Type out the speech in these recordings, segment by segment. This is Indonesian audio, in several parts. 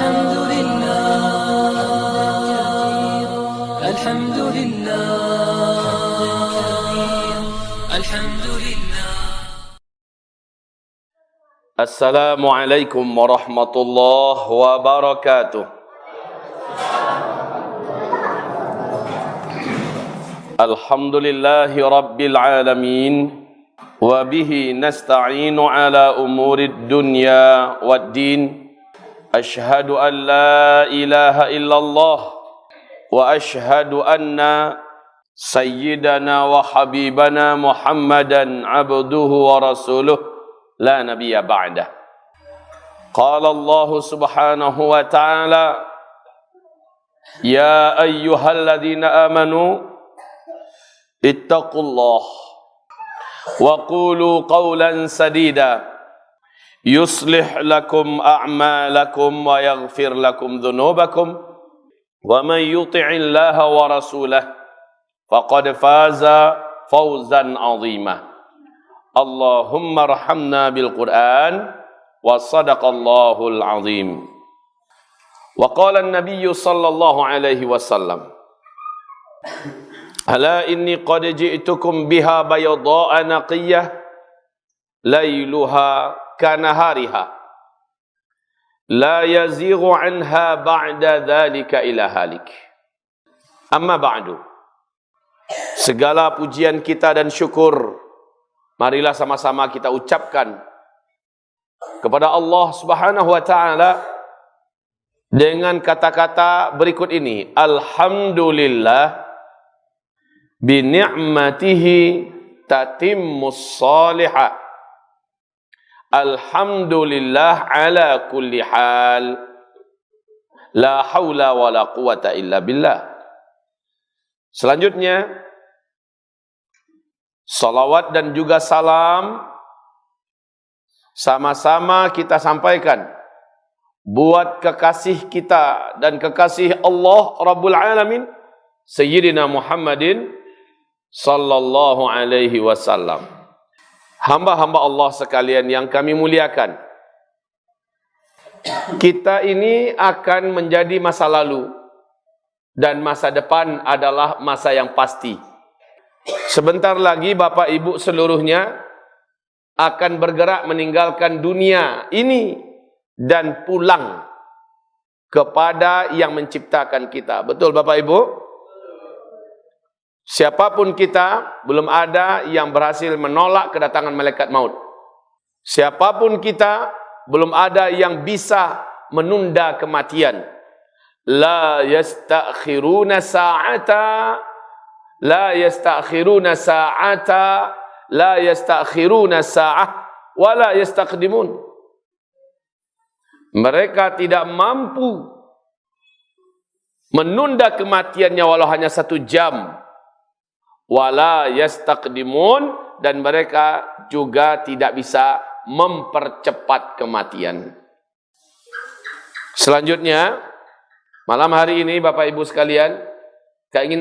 الحمد لله الحمد لله الحمد لله. Assalamualaikum warahmatullahi wabarakatuh. Alhamdulillahi rabbil alamin. Wa bihi nasta'inu ala umurid dunya waddin. Ashhadu an la ilaha illallah wa ashhadu anna sayyidana wa habibana Muhammadan abduhu wa rasuluh la nabiyya ba'dah. Qala Allah subhanahu wa ta'ala ya ayyuhalladzina amanu ittaqullah wa qulu qawlan sadida yuslih lakum a'malakum wa yaghfir lakum dhunubakum wa man yuti'illaha wa rasulahu faqad faza fawzan 'azima. Allahumma arhamna bil Qur'an wa sadaqallahul 'azim. Wa qala an-nabiy sallallahu alaihi wasallam ala inni qad ji'tukum biha bayadha'a naqiyah layluha kanahariha la yazighu anha ba'da dhalika ila halik. Amma ba'du. Segala pujian kita dan syukur marilah sama-sama kita ucapkan kepada Allah Subhanahu wa taala dengan kata-kata berikut ini. Alhamdulillah bi ni'matihi tatimmus salihah. Alhamdulillah ala kulli hal. La haula wa la quwata illa billah. Selanjutnya salawat dan juga salam sama-sama kita sampaikan buat kekasih kita dan kekasih Allah Rabbul Alamin Sayyidina Muhammadin sallallahu alaihi wasallam. Hamba-hamba Allah sekalian yang kami muliakan, kita ini akan menjadi masa lalu dan masa depan adalah masa yang pasti. Sebentar lagi Bapak Ibu seluruhnya akan bergerak meninggalkan dunia ini dan pulang kepada yang menciptakan kita. Betul Bapak Ibu? Siapapun kita, belum ada yang berhasil menolak kedatangan malaikat maut. Siapapun kita, belum ada yang bisa menunda kematian. La yastakhiruna sa'ata, la yastakhiruna sa'ata, la yastakhiruna sa'ah, wa la yastaqdimun. Mereka tidak mampu menunda kematiannya walau hanya 1 jam. Wala yastaqdimun, dan mereka juga tidak bisa mempercepat kematian. Selanjutnya, malam hari ini Bapak Ibu sekalian,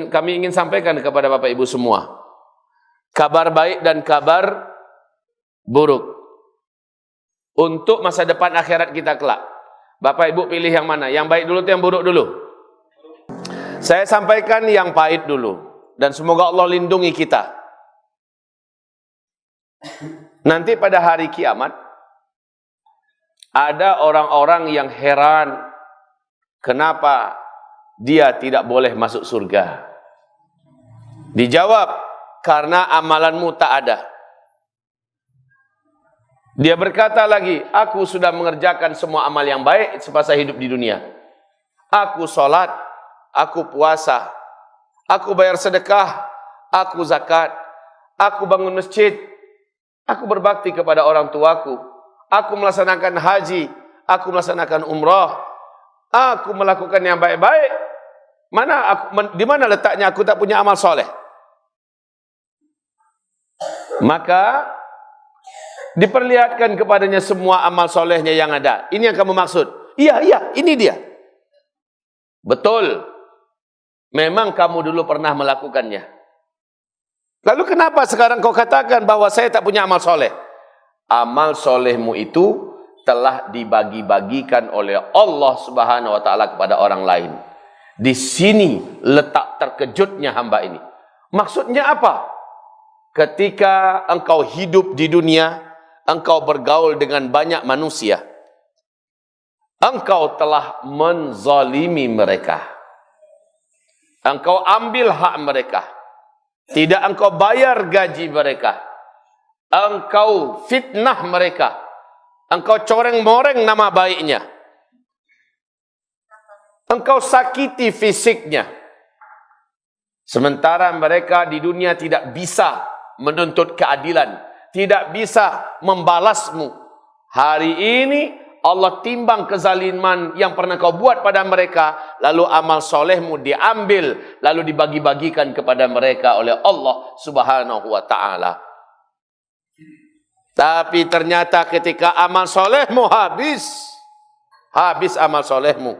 kami ingin sampaikan kepada Bapak Ibu semua kabar baik dan kabar buruk untuk masa depan akhirat kita kelak. Bapak Ibu pilih yang mana? Yang baik dulu atau yang buruk dulu? Saya sampaikan yang pahit dulu. Dan semoga Allah lindungi kita. Nanti pada hari kiamat, ada orang-orang yang heran kenapa dia tidak boleh masuk surga. Dijawab, karena amalanmu tak ada. Dia berkata lagi, aku sudah mengerjakan semua amal yang baik semasa hidup di dunia. Aku sholat, aku puasa, aku bayar sedekah, aku zakat, aku bangun masjid, aku berbakti kepada orang tuaku, aku melaksanakan haji, aku melaksanakan umrah, aku melakukan yang baik-baik. Di mana letaknya aku tak punya amal soleh? Maka diperlihatkan kepadanya semua amal solehnya yang ada. Ini yang kamu maksud? Iya, ini dia. Betul. Memang kamu dulu pernah melakukannya. Lalu kenapa sekarang kau katakan bahwa saya tak punya amal soleh? Amal solehmu itu telah dibagi-bagikan oleh Allah Subhanahu wa taala kepada orang lain. Di sini letak terkejutnya hamba ini. Maksudnya apa? Ketika engkau hidup di dunia, engkau bergaul dengan banyak manusia, engkau telah menzalimi mereka. Engkau ambil hak mereka. Tidak engkau bayar gaji mereka. Engkau fitnah mereka. Engkau coreng-moreng nama baiknya. Engkau sakiti fisiknya. Sementara mereka di dunia tidak bisa menuntut keadilan, tidak bisa membalasmu. Hari ini Allah timbang kezaliman yang pernah kau buat pada mereka, lalu amal solehmu diambil, lalu dibagi-bagikan kepada mereka oleh Allah Subhanahu wa ta'ala. Tapi ternyata ketika amal solehmu habis amal solehmu.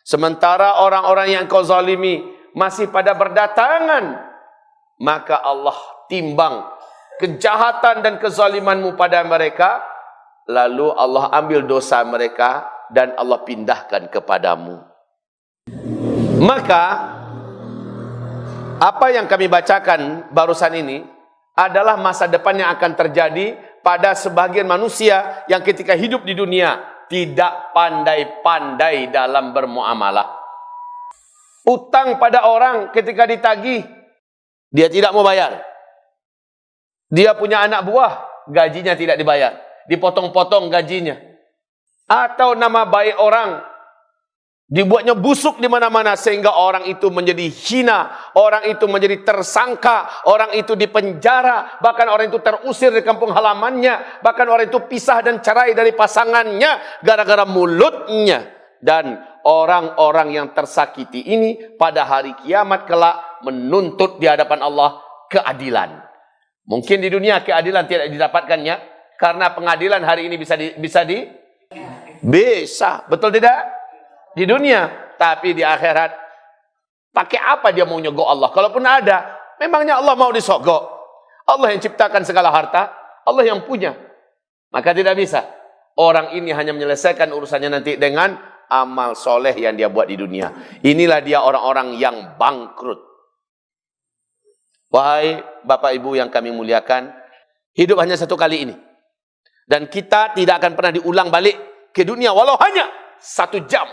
Sementara orang-orang yang kau zalimi masih pada berdatangan, maka Allah timbang kejahatan dan kezalimanmu pada mereka, lalu Allah ambil dosa mereka dan Allah pindahkan kepadamu. Maka apa yang kami bacakan barusan ini adalah masa depan yang akan terjadi pada sebagian manusia yang ketika hidup di dunia tidak pandai-pandai dalam bermuamalah. Utang pada orang ketika ditagih, dia tidak mau bayar. Dia punya anak buah, gajinya tidak dibayar. Dipotong-potong gajinya. Atau nama baik orang dibuatnya busuk di mana-mana sehingga orang itu menjadi hina, orang itu menjadi tersangka, orang itu dipenjara, bahkan orang itu terusir dari kampung halamannya, bahkan orang itu pisah dan cerai dari pasangannya gara-gara mulutnya. Dan orang-orang yang tersakiti ini pada hari kiamat kelak menuntut di hadapan Allah keadilan. Mungkin di dunia keadilan tidak didapatkannya karena pengadilan hari ini bisa, betul tidak? Di dunia, tapi di akhirat pakai apa dia mau nyogok Allah? Kalaupun ada, memangnya Allah mau disogok? Allah yang ciptakan segala harta, Allah yang punya. Maka tidak bisa. Orang ini hanya menyelesaikan urusannya nanti dengan amal soleh yang dia buat di dunia. Inilah dia orang-orang yang bangkrut. Wahai Bapak Ibu yang kami muliakan, hidup hanya satu kali ini. Dan kita tidak akan pernah diulang balik ke dunia walau hanya 1 jam.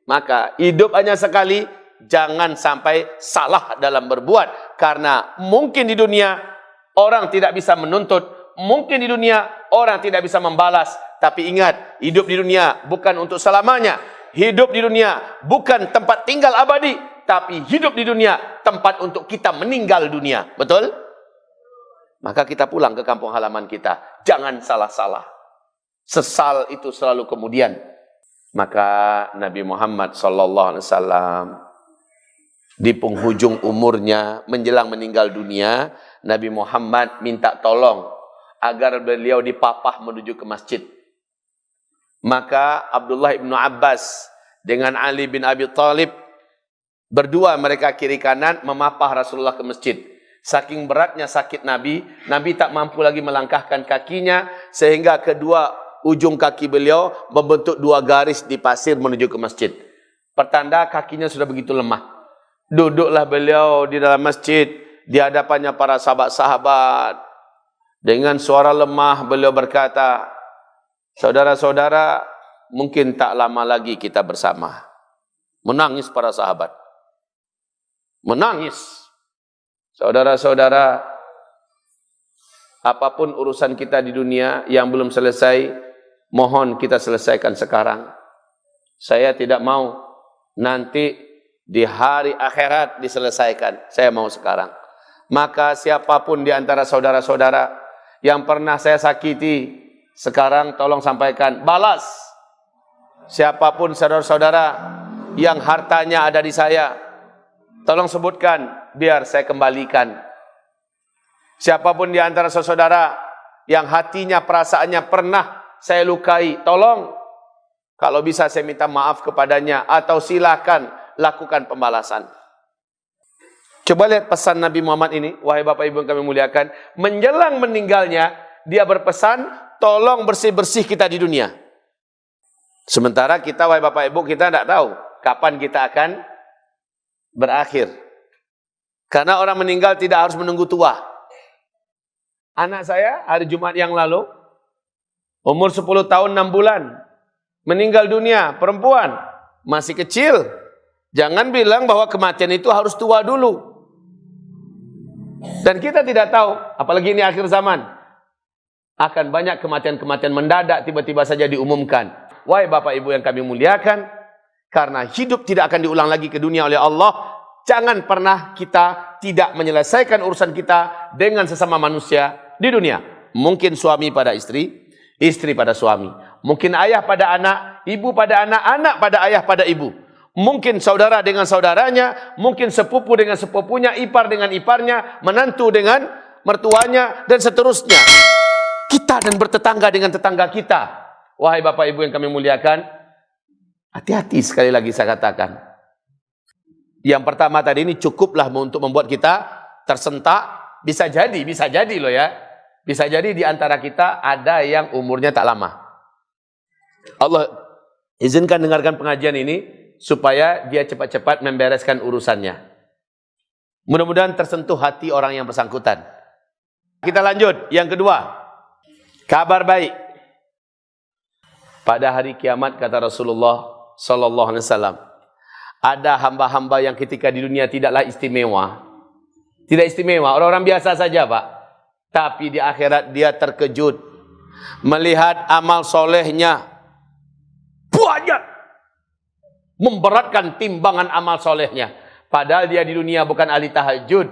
Maka hidup hanya sekali, jangan sampai salah dalam berbuat. Karena mungkin di dunia orang tidak bisa menuntut, mungkin di dunia orang tidak bisa membalas. Tapi ingat, hidup di dunia bukan untuk selamanya. Hidup di dunia bukan tempat tinggal abadi, tapi hidup di dunia tempat untuk kita meninggal dunia. Betul? Maka kita pulang ke kampung halaman kita. Jangan salah-salah. Sesal itu selalu kemudian. Maka Nabi Muhammad SAW di penghujung umurnya menjelang meninggal dunia, Nabi Muhammad minta tolong agar beliau dipapah menuju ke masjid. Maka Abdullah ibnu Abbas dengan Ali bin Abi Thalib berdua mereka kiri kanan memapah Rasulullah ke masjid. Saking beratnya sakit Nabi, Nabi tak mampu lagi melangkahkan kakinya sehingga kedua ujung kaki beliau membentuk 2 garis di pasir menuju ke masjid. Pertanda kakinya sudah begitu lemah. Duduklah beliau di dalam masjid di hadapannya para sahabat-sahabat. Dengan suara lemah beliau berkata, "Saudara-saudara, mungkin tak lama lagi kita bersama." Menangis para sahabat. Menangis. Saudara-saudara, apapun urusan kita di dunia yang belum selesai, mohon kita selesaikan sekarang. Saya tidak mau nanti di hari akhirat diselesaikan. Saya mau sekarang. Maka siapapun di antara saudara-saudara yang pernah saya sakiti, sekarang tolong sampaikan, balas. Siapapun saudara-saudara yang hartanya ada di saya, tolong sebutkan, biar saya kembalikan. Siapapun di antara saudara yang hatinya, perasaannya pernah saya lukai, tolong, kalau bisa saya minta maaf kepadanya, atau silakan lakukan pembalasan. Coba lihat pesan Nabi Muhammad ini, wahai Bapak Ibu yang kami muliakan. Menjelang meninggalnya, dia berpesan, tolong bersih-bersih kita di dunia. Sementara kita, wahai Bapak Ibu, kita tidak tahu kapan kita akan berakhir. Karena orang meninggal tidak harus menunggu tua. Anak saya hari Jumat yang lalu, umur 10 tahun 6 bulan, meninggal dunia, perempuan, masih kecil. Jangan bilang bahwa kematian itu harus tua dulu. Dan kita tidak tahu, apalagi ini akhir zaman, akan banyak kematian-kematian mendadak tiba-tiba saja diumumkan. Wahai Bapak Ibu yang kami muliakan, karena hidup tidak akan diulang lagi ke dunia oleh Allah, jangan pernah kita tidak menyelesaikan urusan kita dengan sesama manusia di dunia. Mungkin suami pada istri, istri pada suami. Mungkin ayah pada anak, ibu pada anak, anak pada ayah pada ibu. Mungkin saudara dengan saudaranya, mungkin sepupu dengan sepupunya, ipar dengan iparnya, menantu dengan mertuanya, dan seterusnya. Kita dan bertetangga dengan tetangga kita. Wahai Bapak Ibu yang kami muliakan, hati-hati sekali lagi saya katakan. Yang pertama tadi ini cukuplah untuk membuat kita tersentak. Bisa jadi loh ya. Bisa jadi di antara kita ada yang umurnya tak lama. Allah izinkan dengarkan pengajian ini supaya dia cepat-cepat membereskan urusannya. Mudah-mudahan tersentuh hati orang yang bersangkutan. Kita lanjut, yang kedua. Kabar baik. Pada hari kiamat kata Rasulullah sallallahu alaihi wasallam, ada hamba-hamba yang ketika di dunia tidaklah istimewa. Tidak istimewa, orang-orang biasa saja, Pak. Tapi di akhirat dia terkejut melihat amal solehnya banyak, memberatkan timbangan amal solehnya. Padahal dia di dunia bukan ahli tahajud,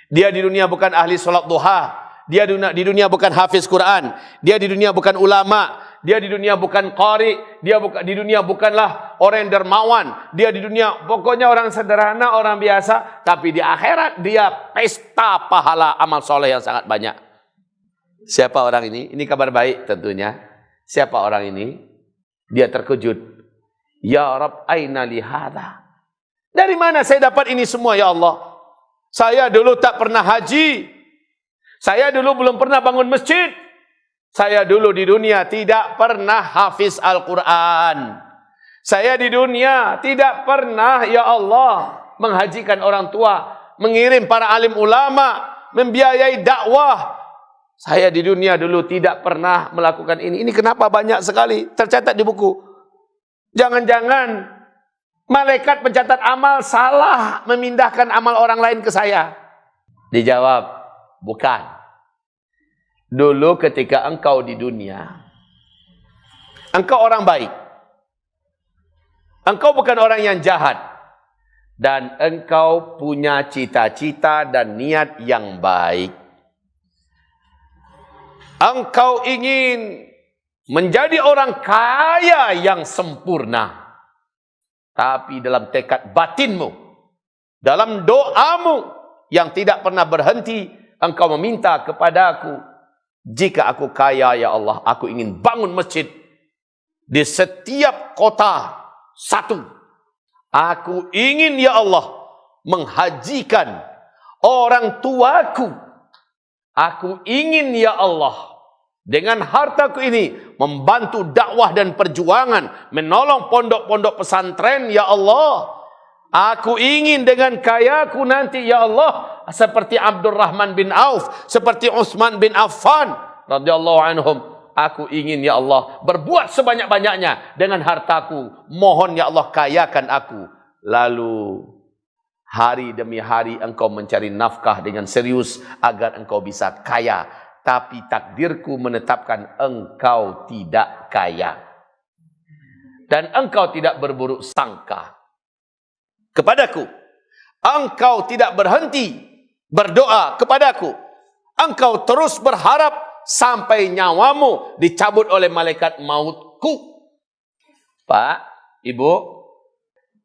dia di dunia bukan ahli sholat duha, dia di dunia bukan hafiz Quran, dia di dunia bukan ulama, dia di dunia bukan qari, dia di dunia bukanlah orang yang dermawan, dia di dunia pokoknya orang sederhana, orang biasa, tapi di akhirat dia pesta pahala amal soleh yang sangat banyak. Siapa orang ini? Ini kabar baik tentunya. Siapa orang ini? Dia terkejut. Ya Rabb, aina li hadha? Dari mana saya dapat ini semua ya Allah? Saya dulu tak pernah haji. Saya dulu belum pernah bangun masjid. Saya dulu di dunia tidak pernah hafiz Al-Quran. Saya di dunia tidak pernah, ya Allah, menghajikan orang tua, mengirim para alim ulama, membiayai dakwah. Saya di dunia dulu tidak pernah melakukan ini. Ini kenapa banyak sekali tercatat di buku? Jangan-jangan malaikat pencatat amal salah memindahkan amal orang lain ke saya? Dijawab, bukan. Dulu ketika engkau di dunia, engkau orang baik. Engkau bukan orang yang jahat. Dan engkau punya cita-cita dan niat yang baik. Engkau ingin menjadi orang kaya yang sempurna. Tapi dalam tekad batinmu, dalam doamu yang tidak pernah berhenti, engkau meminta kepadaku, jika aku kaya ya Allah, aku ingin bangun masjid di setiap kota satu. Aku ingin ya Allah menghajikan orang tuaku. Aku ingin ya Allah dengan hartaku ini membantu dakwah dan perjuangan, menolong pondok-pondok pesantren ya Allah. Aku ingin dengan kayaku nanti ya Allah seperti Abdurrahman bin Auf, seperti Utsman bin Affan radhiyallahu anhum. Aku ingin ya Allah berbuat sebanyak-banyaknya dengan hartaku. Mohon ya Allah kayakan aku. Lalu hari demi hari engkau mencari nafkah dengan serius agar engkau bisa kaya. Tapi takdirku menetapkan engkau tidak kaya. Dan engkau tidak berburuk sangka kepadaku. Engkau tidak berhenti berdoa kepadaku. Engkau terus berharap sampai nyawamu dicabut oleh malaikat mautku. Pak, Ibu,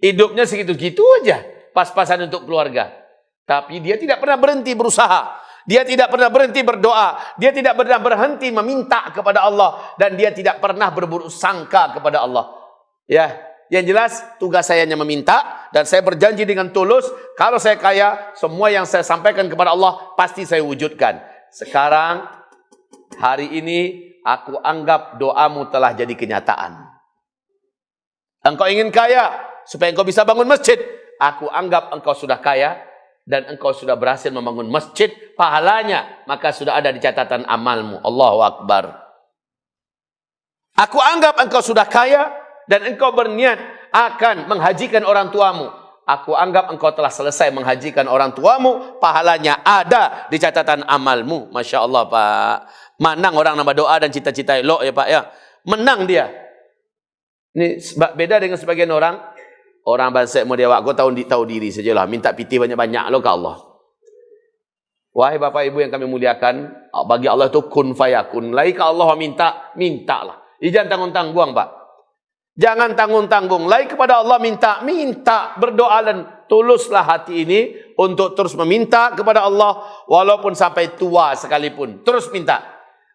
hidupnya segitu-gitu aja, pas-pasan untuk keluarga. Tapi dia tidak pernah berhenti berusaha. Dia tidak pernah berhenti berdoa. Dia tidak pernah berhenti meminta kepada Allah. Dan dia tidak pernah berburuk sangka kepada Allah. Ya, yang jelas tugas saya hanya meminta. Dan saya berjanji dengan tulus, kalau saya kaya, semua yang saya sampaikan kepada Allah pasti saya wujudkan. Sekarang, hari ini, aku anggap doamu telah jadi kenyataan. Engkau ingin kaya supaya engkau bisa bangun masjid. Aku anggap engkau sudah kaya dan engkau sudah berhasil membangun masjid, pahalanya maka sudah ada di catatan amalmu. Allahu Akbar. Aku anggap engkau sudah kaya dan engkau berniat akan menghajikan orang tuamu. Aku anggap engkau telah selesai menghajikan orang tuamu, pahalanya ada di catatan amalmu. Masya Allah, Pak. Menang orang nambah doa dan cita-cita elok ya, Pak ya. Menang dia. Ini beda dengan sebagian orang. Orang bangsa mau dewa, kau tahu diri sajalah. Minta piti banyak-banyak lo ke Allah. Wahai Bapak Ibu yang kami muliakan, bagi Allah itu kun fayakun. Lai ke Allah mintalah. Jangan tanggung-tanggung, Pak. Jangan tanggung-tanggung. Lai kepada Allah minta. Berdoa dan tuluslah hati ini untuk terus meminta kepada Allah. Walaupun sampai tua sekalipun. Terus minta.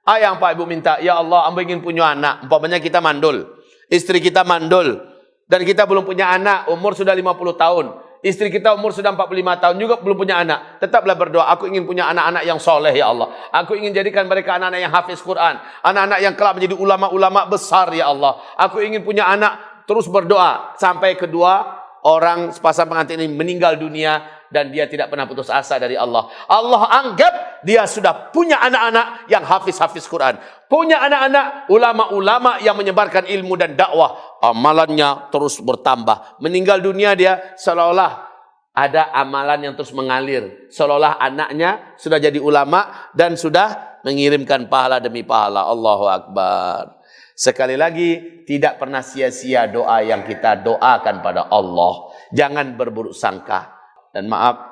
Yang Pak Ibu minta, ya Allah, hamba ingin punya anak. Umpamanya kita mandul. Istri kita mandul. Dan kita belum punya anak, umur sudah 50 tahun. Istri kita umur sudah 45 tahun juga belum punya anak. Tetaplah berdoa, aku ingin punya anak-anak yang soleh ya Allah. Aku ingin jadikan mereka anak-anak yang hafiz Quran. Anak-anak yang kelak menjadi ulama-ulama besar ya Allah. Aku ingin punya anak, terus berdoa. Sampai kedua orang sepasang pengantin ini meninggal dunia. Dan dia tidak pernah putus asa dari Allah. Allah anggap dia sudah punya anak-anak yang hafiz-hafiz Quran. Punya anak-anak ulama-ulama yang menyebarkan ilmu dan dakwah. Amalannya terus bertambah. Meninggal dunia dia seolah-olah ada amalan yang terus mengalir. Seolah-olah anaknya sudah jadi ulama dan sudah mengirimkan pahala demi pahala. Allahu Akbar. Sekali lagi, tidak pernah sia-sia doa yang kita doakan pada Allah. Jangan berburuk sangka. Dan maaf,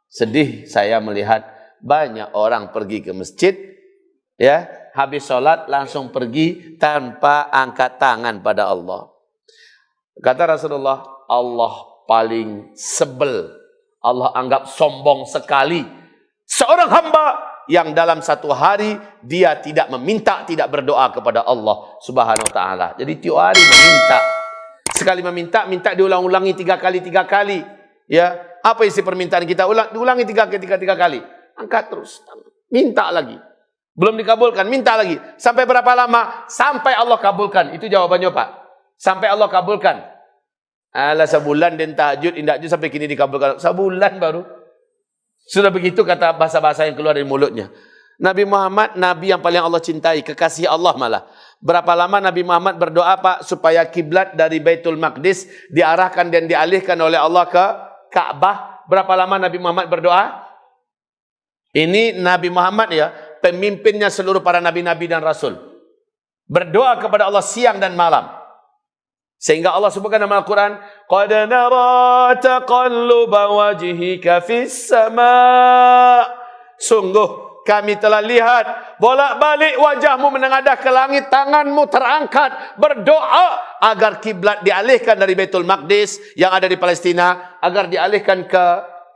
sedih saya melihat banyak orang pergi ke masjid, ya, habis sholat langsung pergi tanpa angkat tangan pada Allah. Kata Rasulullah, Allah paling sebel, Allah anggap sombong sekali seorang hamba yang dalam satu hari dia tidak meminta, tidak berdoa kepada Allah Subhanahu wa taala. Jadi tiap hari meminta. Sekali meminta, minta diulang-ulangi 3 kali. Ya, apa isi permintaan kita? Diulangi 3 kali. Angkat terus. Minta lagi. Belum dikabulkan, minta lagi. Sampai berapa lama? Sampai Allah kabulkan. Itu jawabannya, Pak. Sampai Allah kabulkan. Alah, sebulan dan tahajud, indah tahajud sampai kini dikabulkan. Sebulan baru. Sudah begitu kata bahasa-bahasa yang keluar dari mulutnya. Nabi Muhammad, Nabi yang paling Allah cintai, kekasih Allah malah. Berapa lama Nabi Muhammad berdoa, Pak, supaya kiblat dari Baitul Maqdis diarahkan dan dialihkan oleh Allah ke Ka'bah. Berapa lama Nabi Muhammad berdoa? Ini Nabi Muhammad ya, pemimpinnya seluruh para nabi-nabi dan rasul. Berdoa kepada Allah siang dan malam. Sehingga Allah sebutkan dalam Al-Quran, Qad nara taqalluba wajhika fis sama'. Sungguh kami telah lihat bolak-balik wajahmu menengadah ke langit, tanganmu terangkat berdoa agar kiblat dialihkan dari Baitul Maqdis yang ada di Palestina agar dialihkan ke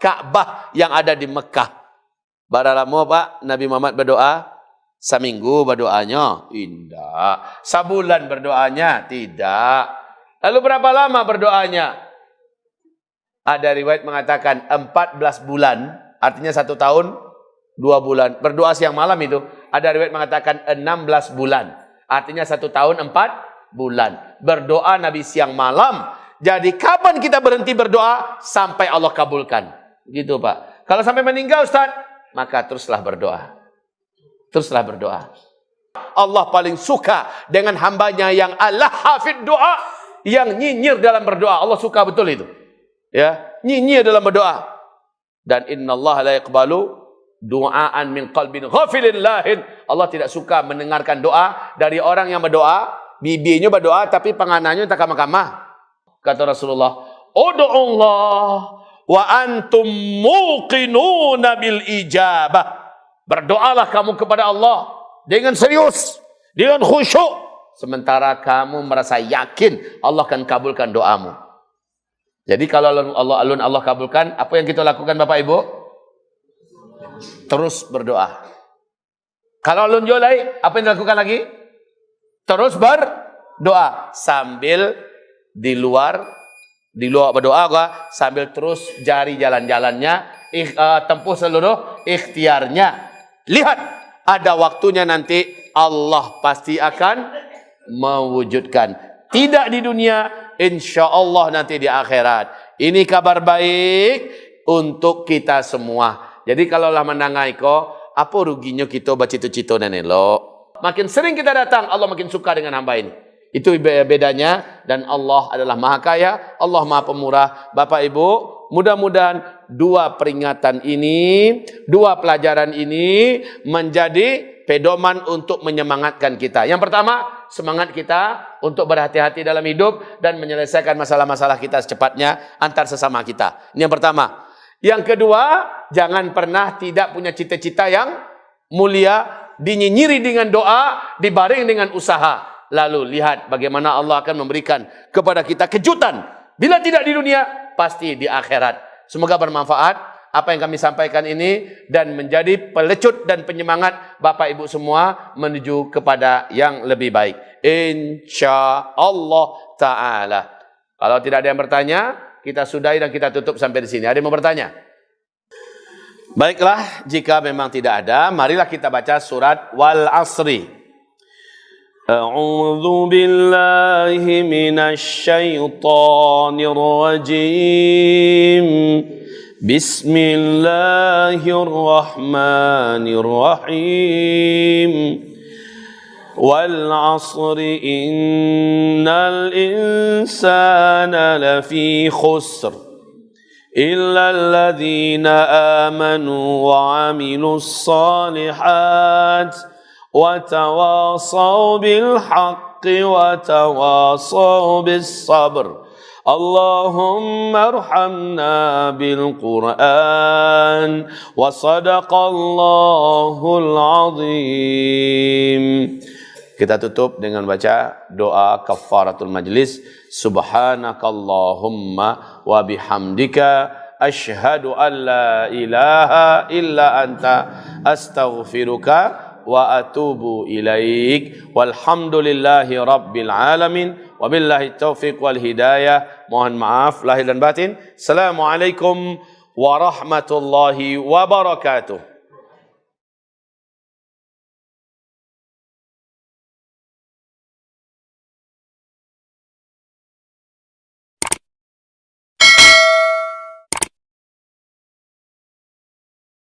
Ka'bah yang ada di Mekah. Baralamu, Pak, Nabi Muhammad berdoa seminggu berdoanya? Tidak. Sebulan berdoanya? Tidak. Lalu berapa lama berdoanya? Ada riwayat mengatakan 14 bulan, artinya 1 tahun 2 bulan. Berdoa siang malam itu. Ada riwayat mengatakan 16 bulan. Artinya 1 tahun 4 bulan. Berdoa Nabi siang malam. Jadi kapan kita berhenti berdoa? Sampai Allah kabulkan. Gitu, Pak. Kalau sampai meninggal, Ustaz, maka teruslah berdoa. Teruslah berdoa. Allah paling suka dengan hambanya yang Allah hafid doa, yang nyinyir dalam berdoa. Allah suka betul itu. Ya, nyinyir dalam berdoa. Dan innallaha la yaqbalu du'aan min qalbin ghafilin lahin. Allah tidak suka mendengarkan doa dari orang yang berdoa, bibinya berdoa tapi penganannya tak kamah-kamah. Kata Rasulullah, "Ud'ullah wa antum muqinuna bil ijabah." Berdoalah kamu kepada Allah dengan serius, dengan khusyuk, sementara kamu merasa yakin Allah akan kabulkan doamu. Jadi kalau Allah kabulkan, apa yang kita lakukan Bapak Ibu? Terus berdoa. Kalau alun jolai, apa yang dilakukan lagi? Terus berdoa sambil di luar berdoa, sambil terus jari jalan-jalannya, tempuh seluruh ikhtiarnya. Lihat, ada waktunya nanti Allah pasti akan mewujudkan. Tidak di dunia, insyaallah nanti di akhirat. Ini kabar baik untuk kita semua. Jadi kalau lah menangai ko, apa ruginya kita bacito-cito dan elok. Makin sering kita datang, Allah makin suka dengan hamba ini. Itu bedanya, dan Allah adalah Maha Kaya, Allah Maha Pemurah. Bapak Ibu, mudah-mudahan dua peringatan ini, dua pelajaran ini menjadi pedoman untuk menyemangatkan kita. Yang pertama, semangat kita untuk berhati-hati dalam hidup dan menyelesaikan masalah-masalah kita secepatnya antar sesama kita. Ini yang pertama. Yang kedua, jangan pernah tidak punya cita-cita yang mulia, dinyinyiri dengan doa, dibaring dengan usaha. Lalu lihat bagaimana Allah akan memberikan kepada kita kejutan. Bila tidak di dunia, pasti di akhirat. Semoga bermanfaat apa yang kami sampaikan ini dan menjadi pelecut dan penyemangat Bapak Ibu semua menuju kepada yang lebih baik. InsyaAllah ta'ala. Kalau tidak ada yang bertanya, kita sudahi dan kita tutup sampai di sini. Ada yang mau bertanya? Baiklah, jika memang tidak ada, marilah kita baca surat Wal Asri. A'udzu billahi minasy syaithanir rajim. Bismillahirrahmanirrahim. Wal 'asri innal insana lafi khusr illa alladhina amanu wa 'amilus shalihat wa tawasaw bil haqqi wa tawasaw bis sabr. Allahumma arhamna bil Qur'an wa sadaqallahul azim. Kita tutup dengan baca doa kafaratul majlis. Subhanakallahumma wa bihamdika asyhadu an la ilaha illa anta astaghfiruka wa atubu ilaik. Walhamdulillahi rabbil alamin. Wabillahi taufiq wal hidayah. Mohon maaf lahir dan batin. Assalamualaikum warahmatullahi wabarakatuh.